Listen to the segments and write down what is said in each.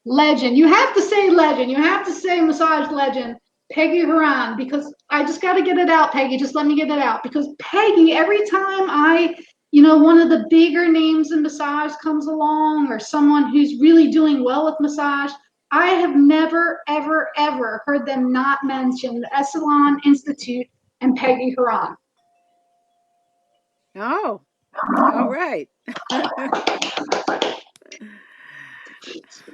Legend. You have to say legend. You have to say massage legend, Peggy Horan, because I just got to get it out, Peggy. Just let me get it out. Because Peggy, every time one of the bigger names in massage comes along or someone who's really doing well with massage, I have never, ever, ever heard them not mention the Esalen Institute and Peggy Horan. Oh, all right.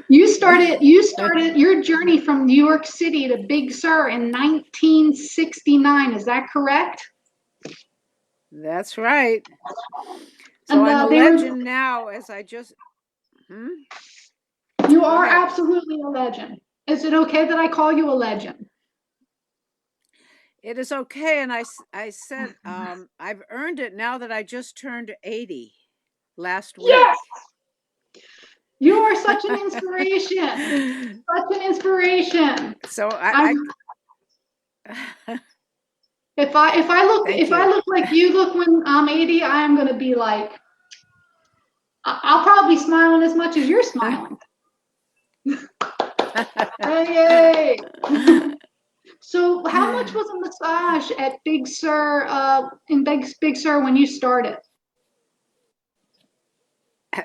You started your journey from New York City to Big Sur in 1969. Is that correct? That's right. So And I'm a they were legend now, as I just. Hmm? you Go are ahead. absolutely a legend. Is it okay that I call you a legend? It is okay, and I said I've earned it now that I just turned 80 last Yes, week. you are such an inspiration. Such an inspiration. So I I if thank I you. look like you look when I'm 80, I am going to be like I'll probably be smiling as much as you're smiling. Hey, yay! So, how much was a massage at Big Sur, in Big Sur when you started?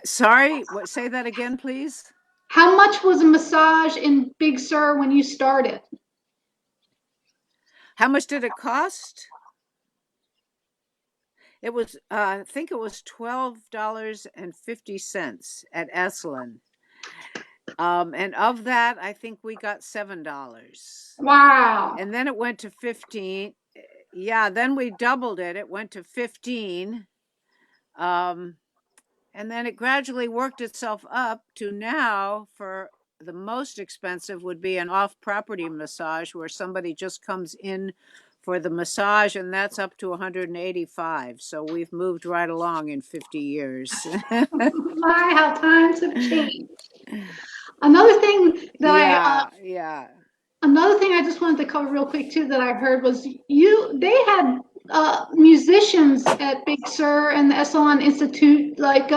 Sorry, what? Say that again, please. How much was a massage in Big Sur when you started? How much did it cost? It was, I think it was $12.50 at Esalen. And of that, I think we got $7. Wow. And then it went to 15. Yeah, then we doubled it. It went to 15. Um, and then it gradually worked itself up to now for the most expensive would be an off-property massage where somebody just comes in for the massage, and that's up to 185. So we've moved right along in 50 years. My, how times have changed. Another thing that I Yeah, yeah. Another thing I just wanted to cover real quick too that I heard was they had musicians at Big Sur and the Esalen Institute like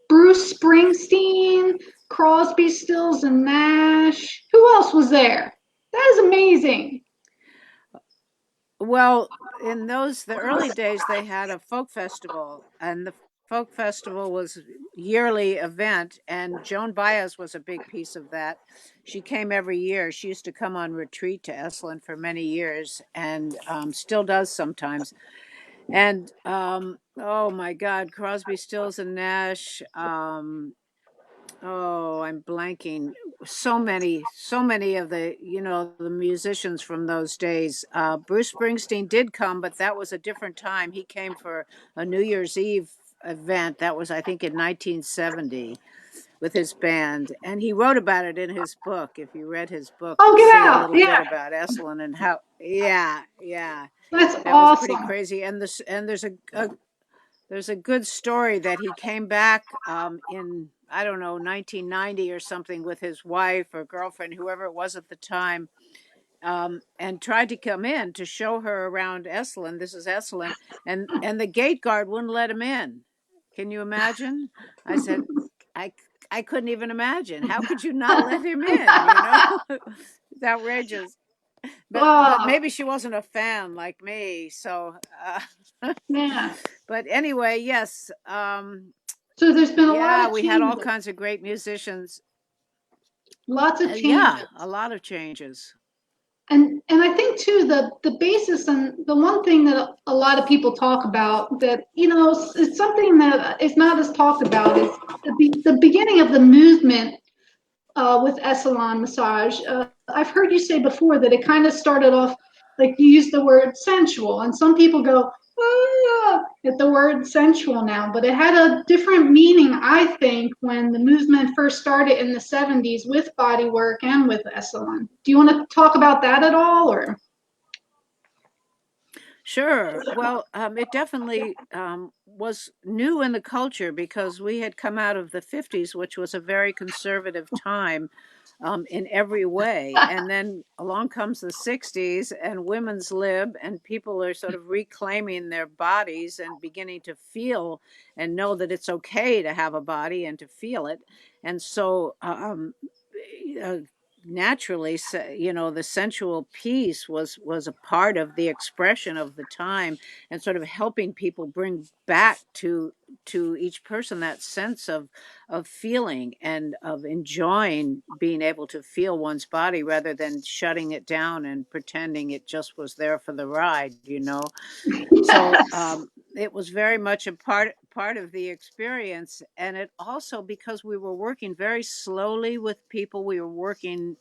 Bruce Springsteen, Crosby, Stills and Nash. Who else was there? That is amazing. Well, in the early days, they had a folk festival, and the folk festival was yearly event, and Joan Baez was a big piece of that. She came every year. She used to come on retreat to Esalen for many years, and still does sometimes. And oh my God, Crosby, Stills, and Nash. Oh, I'm blanking. So many of the musicians from those days. Bruce Springsteen did come, but that was a different time. He came for a New Year's Eve event. That was, I think, in 1970 with his band. And he wrote about it in his book. If you read his book, Oh, you'll get see a out. little bit Yeah, about Esalen and how, yeah, yeah, that's that was pretty awesome. crazy. And there's a good story that he came back in, I don't know, 1990 or something with his wife or girlfriend, whoever it was at the time, and tried to come in to show her around Esalen. This is Esalen, and the gate guard wouldn't let him in. Can you imagine? I said, I I couldn't even imagine. How could you not let him in? It's outrageous. But Oh, maybe she wasn't a fan like me, so. yeah. But anyway, yes. So there's been a lot Yeah, of we had all changes. kinds of great musicians. Lots of Yeah, changes. a lot of changes. And I think too the basis and the one thing that a lot of people talk about that it's something that is not as talked about is the beginning of the movement with Esalen massage. I've heard you say before that it kind of started off like you used the word sensual, and some people go at the word sensual now, but it had a different meaning, I think, when the movement first started in the 70s with body work and with Esalen. Do you want to talk about that at all, or? Sure. Well, it definitely was new in the culture because we had come out of the 50s, which was a very conservative time in every way. And then along comes the 60s and women's lib, and people are sort of reclaiming their bodies and beginning to feel and know that it's okay to have a body and to feel it. And so uh, naturally, the sensual piece was a part of the expression of the time, and sort of helping people bring back to each person that sense of feeling and of enjoying being able to feel one's body rather than shutting it down and pretending it just was there for the ride. So Yes. it was very much a part of the experience, and it also, because we were working very slowly with people, we were working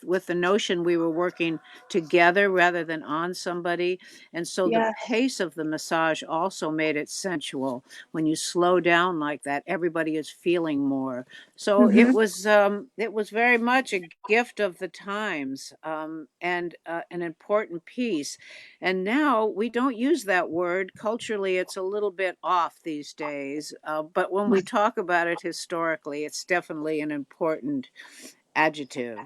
with the notion we were working together rather than on somebody, and so the Yes. pace of the massage also made it sensual. When you slow down like that, everybody is feeling more. So Hmm. it was very much a gift of the times, and an important piece. And now we don't use that word. Culturally, it's a little bit off these days. But when we talk about it historically, it's definitely an important adjective.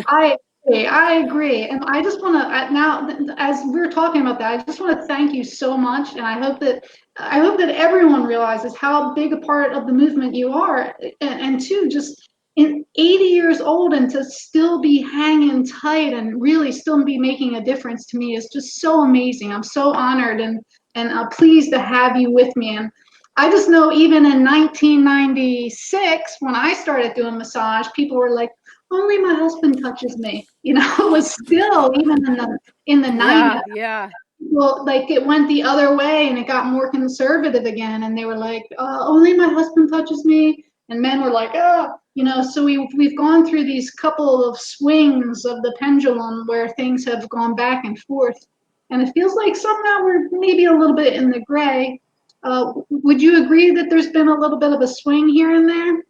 I agree. I agree. And I just want to now, as we're talking about that, I just want to thank you so much. And I hope that everyone realizes how big a part of the movement you are. And two, just in 80 years old and to still be hanging tight and really still be making a difference to me is just so amazing. I'm so honored and pleased to have you with me. And I just know even in 1996, when I started doing massage, people were like, only my husband touches me. It was still even in the 90s. Yeah, yeah. Well, like it went the other way and it got more conservative again, and they were like, only my husband touches me, and men were like, so we've gone through these couple of swings of the pendulum where things have gone back and forth, and it feels like somehow we're maybe a little bit in the gray. Would you agree that there's been a little bit of a swing here and there?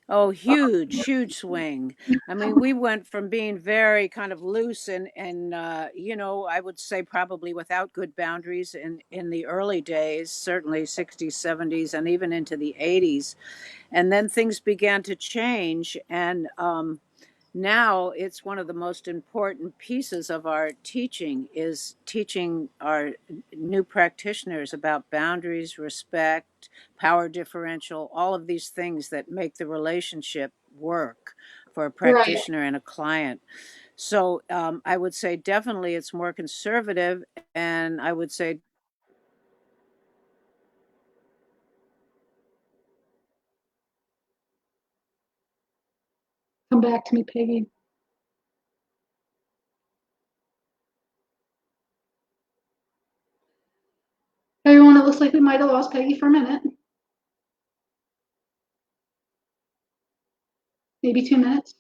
Oh, huge, huge swing. I mean, we went from being very kind of loose and I would say probably without good boundaries in the early days, certainly 60s, 70s, and even into the 80s. And then things began to change, and now it's one of the most important pieces of our teaching is teaching our new practitioners about boundaries, respect, power differential, all of these things that make the relationship work for a Right. practitioner and a client. So I would say definitely it's more conservative, and I would say Come back to me, Peggy. Everyone, it looks like we might have lost Peggy for a minute, maybe 2 minutes.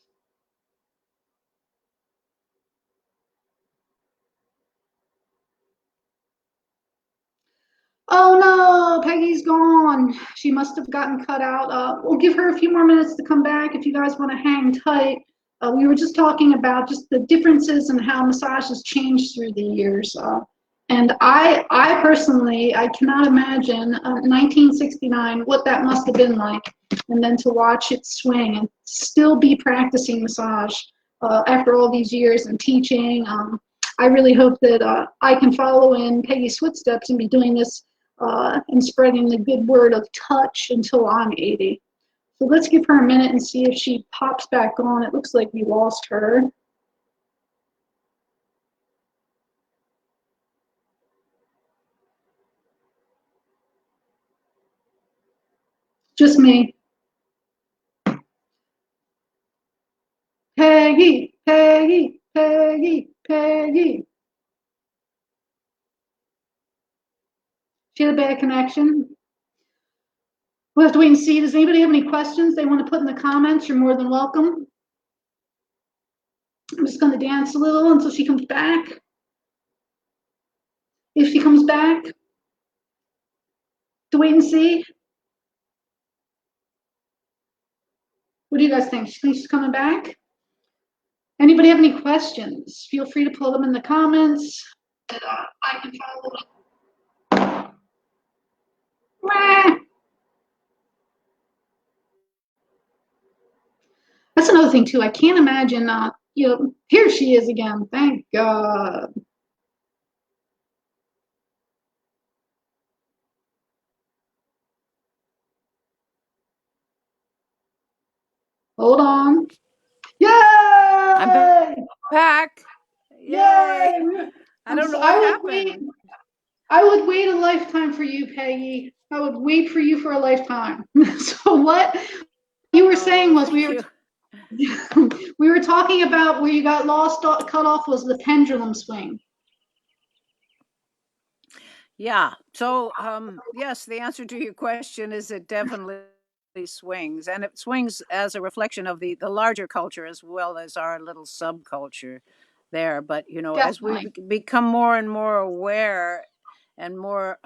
Oh no, Peggy's gone. She must have gotten cut out. We'll give her a few more minutes to come back if you guys want to hang tight. We were just talking about just the differences and how massage has changed through the years. And I personally, I cannot imagine 1969, what that must have been like, and then to watch it swing and still be practicing massage after all these years and teaching. I really hope that I can follow in Peggy's footsteps and be doing this and spreading the good word of touch until I'm 80. So let's give her a minute and see if she pops back on. It looks like we lost her. Just me. Peggy, Peggy, Peggy, Peggy. She had a bad connection. We'll have to wait and see. Does anybody have any questions they want to put in the comments? You're more than welcome. I'm just going to dance a little until she comes back. If she comes back, to wait and see. What do you guys think? She thinks she's coming back? Anybody have any questions? Feel free to put them in the comments. And, I can follow up. That's another thing too. I can't imagine. Here she is again. Thank God. Hold on. I'm Yay! back. Yay. Yay! I don't know what happened. I would wait a lifetime for you, Peggy. I would wait for you for a lifetime. So what you were saying Oh, was thank you. we were talking about where you got lost cut off was the pendulum swing. Yeah. So, yes, the answer to your question is it definitely swings, and it swings as a reflection of the larger culture as well as our little subculture there. But as we Definitely. become more and more aware and more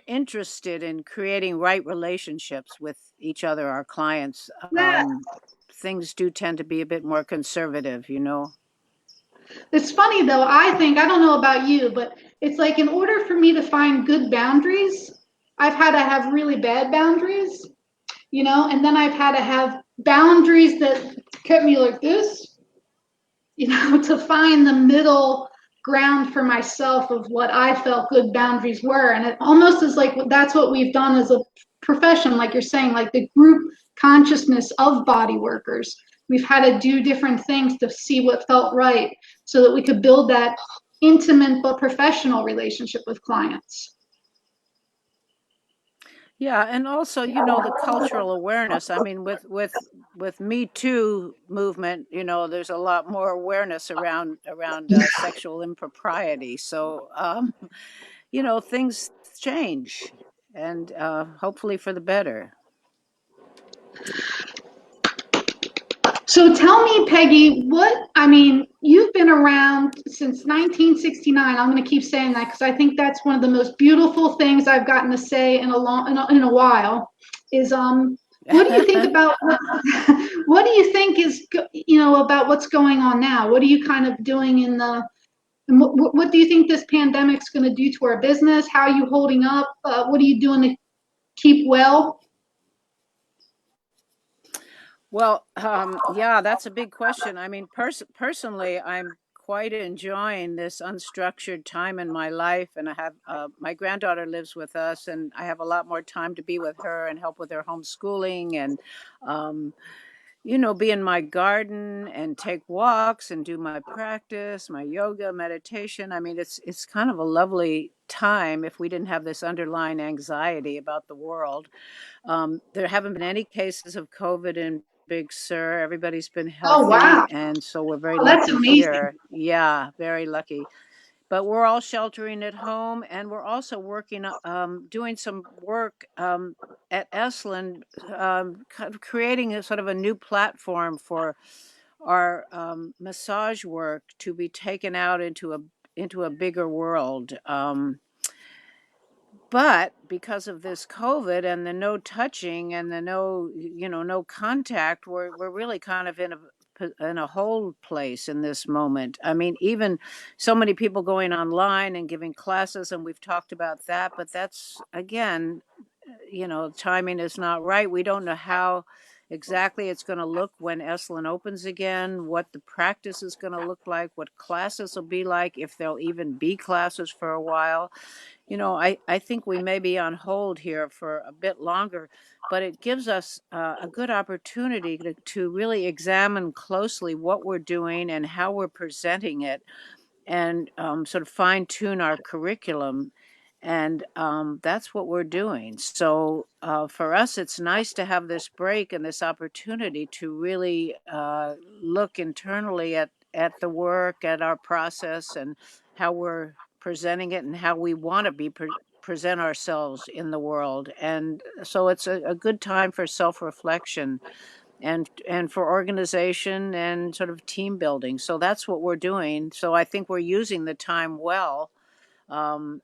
interested in creating right relationships with each other, our clients, That things do tend to be a bit more conservative. it's funny though, I don't know about you, but it's like in order for me to find good boundaries, I've had to have really bad boundaries, and then I've had to have boundaries that kept me like this, to find the middle ground for myself of what I felt good boundaries were. And it almost is like that's what we've done as a profession, like you're saying, like the group consciousness of body workers. We've had to do different things to see what felt right so that we could build that intimate but professional relationship with clients. Yeah, and also, the cultural awareness. I mean, with Me Too movement, there's a lot more awareness around sexual impropriety. So, things change, and hopefully for the better. So tell me, Peggy, you've been around since 1969. I'm going to keep saying that because I think that's one of the most beautiful things I've gotten to say in a while is, what do you think about, what do you think is, about what's going on now? What are you kind of doing what do you think this pandemic's going to do to our business? How are you holding up? What are you doing to keep well? Well, yeah, that's a big question. I mean, personally, I'm quite enjoying this unstructured time in my life, and I have my granddaughter lives with us, and I have a lot more time to be with her and help with her homeschooling, and um, be in my garden and take walks and do my practice, my yoga, meditation. I mean, it's kind of a lovely time if we didn't have this underlying anxiety about the world. There haven't been any cases of COVID in Big Sur. Everybody's been Oh, wow. healthy, and so we're very Oh, that's lucky amazing. here. Yeah, very lucky. But we're all sheltering at home, and we're also working, doing some work at Esalen, kind of creating a sort of a new platform for our massage work to be taken out into a bigger world. But because of this COVID and the no touching and the no contact, we're really kind of in a hold place in this moment. I mean, even so many people going online and giving classes, and we've talked about that, but that's again, timing is not right. We don't know how exactly it's going to look when Esalen opens again, what the practice is going to look like, what classes will be like, if there'll even be classes for a while. I think we may be on hold here for a bit longer, but it gives us a good opportunity to really examine closely what we're doing and how we're presenting it, and sort of fine tune our curriculum. And that's what we're doing. So for us, it's nice to have this break and this opportunity to really look internally at the work, at our process, and how we're presenting it and how we want to present ourselves in the world. And so it's a good time for self-reflection and for organization and sort of team building. So that's what we're doing. So I think we're using the time well. Um,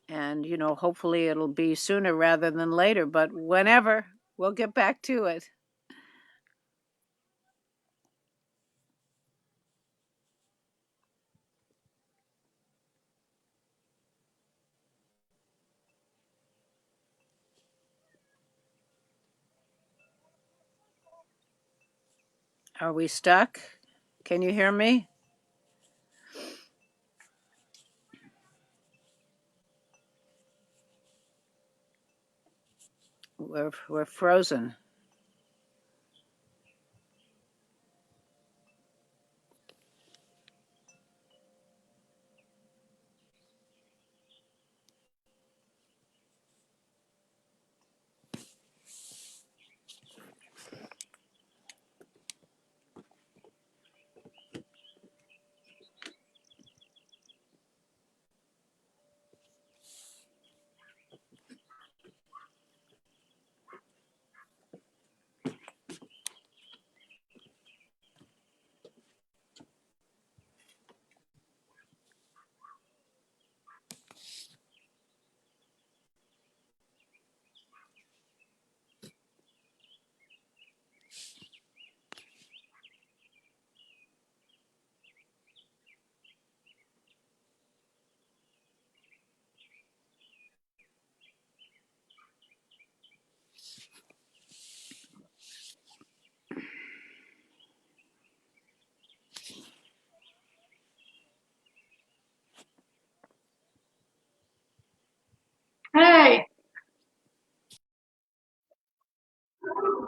and hopefully it'll be sooner rather than later, but whenever, we'll get back to it. Are we stuck? Can you hear me? We're frozen.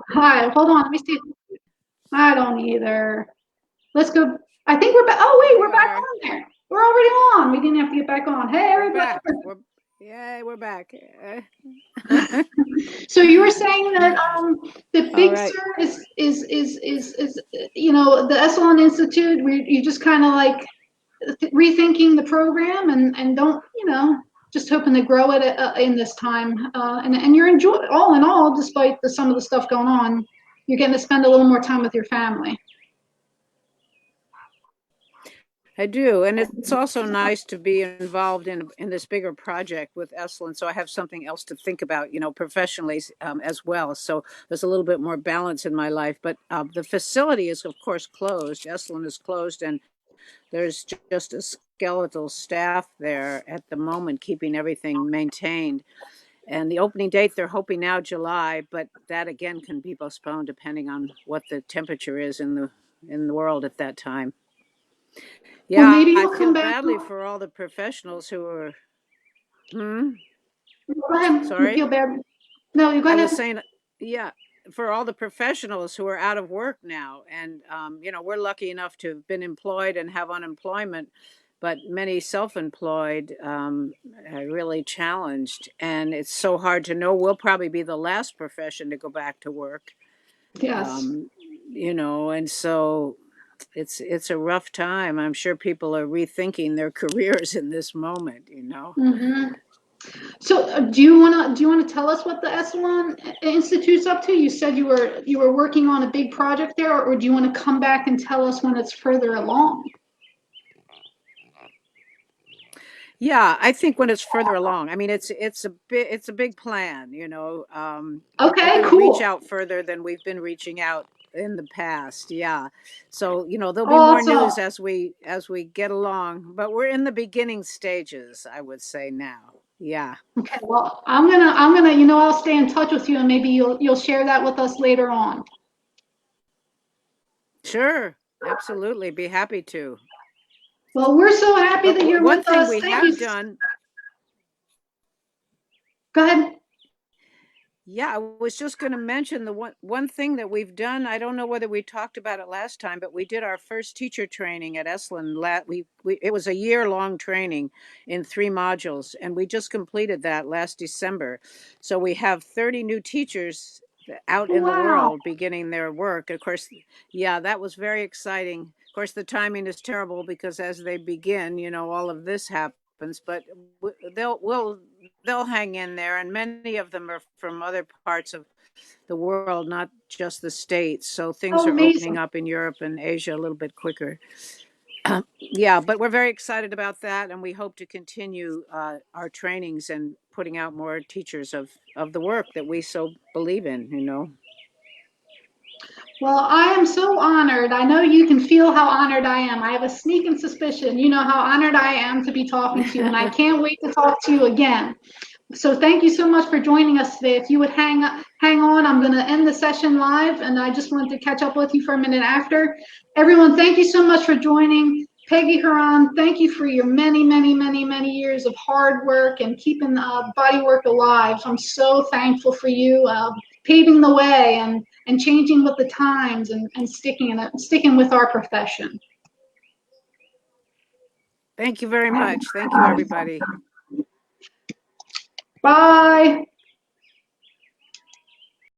Hi, hold on. Let me see. I don't either. Let's go. I think we're back. Oh, There wait, we we're back are. on there. We're already on. We didn't have to get back on. Hey, We're everybody. back. We're back. So you were saying that the All Big right. Sur is the Esalen Institute. You just kind of like rethinking the program and don't just hoping to grow it in this time and you're enjoying all in all, despite some of the stuff going on, you're getting to spend a little more time with your family. I do, and it's also nice to be involved in this bigger project with Esalen. So I have something else to think about, professionally as well. So there's a little bit more balance in my life. But the facility is, of course, closed. Esalen is closed, and there's just a skeletal staff there at the moment, keeping everything maintained. And the opening date, they're hoping now July, but that again can be postponed depending on what the temperature is in the world at that time. Well, Yeah, maybe I you'll come feel back. badly for all the professionals who are. Hmm. Go ahead. You Sorry, feel bad? No, you go I was ahead. saying, yeah, for all the professionals who are out of work now, and we're lucky enough to have been employed and have unemployment, but many self-employed are really challenged, and it's so hard to know. We'll probably be the last profession to go back to work. Yes. Um, and so it's a rough time. I'm sure people are rethinking their careers in this moment. Hmm. So do you want to tell us what the Esalen Institute's up to? You said you were working on a big project there, or do you want to come back and tell us when it's further along? Yeah, I think when it's further along. I mean, it's a big plan. We're Okay, going to reach cool. out further than we've been reaching out in the past. Yeah, so there'll be more Awesome. news as we get along, but we're in the beginning stages, I would say now. Yeah, Okay, well, I'm gonna, I'll stay in touch with you and maybe you'll share that with us later on. sure, absolutely, be happy to. Well, we're so happy But that you're one with thing us. we Thank you. have done. Go ahead. Yeah, I was just going to mention the one thing that we've done. I don't know whether we talked about it last time, but we did our first teacher training at Esalen. It was a year-long training in 3 modules, and we just completed that last December. So we have 30 new teachers out in the Wow. world beginning their work. Of course, yeah, that was very exciting. Of course, the timing is terrible because as they begin, all of this happens, but they'll hang in there, and many of them are from other parts of the world, not just the States. So things Oh, are opening amazing. up in Europe and Asia a little bit quicker. Yeah, but we're very excited about that, and we hope to continue our trainings and putting out more teachers of the work that we so believe in. Well, I am so honored. I know you can feel how honored I am. I have a sneaking suspicion you know how honored I am to be talking to you, and I can't wait to talk to you again. So thank you so much for joining us today. If you would hang on, I'm going to end the session live, and I just wanted to catch up with you for a minute after. Everyone, thank you so much for joining. Peggy Horan, thank you for your many, many, many, many years of hard work and keeping body work alive. I'm so thankful for you paving the way and changing with the times and sticking with our profession. Thank you very much. Thank you, everybody. Bye.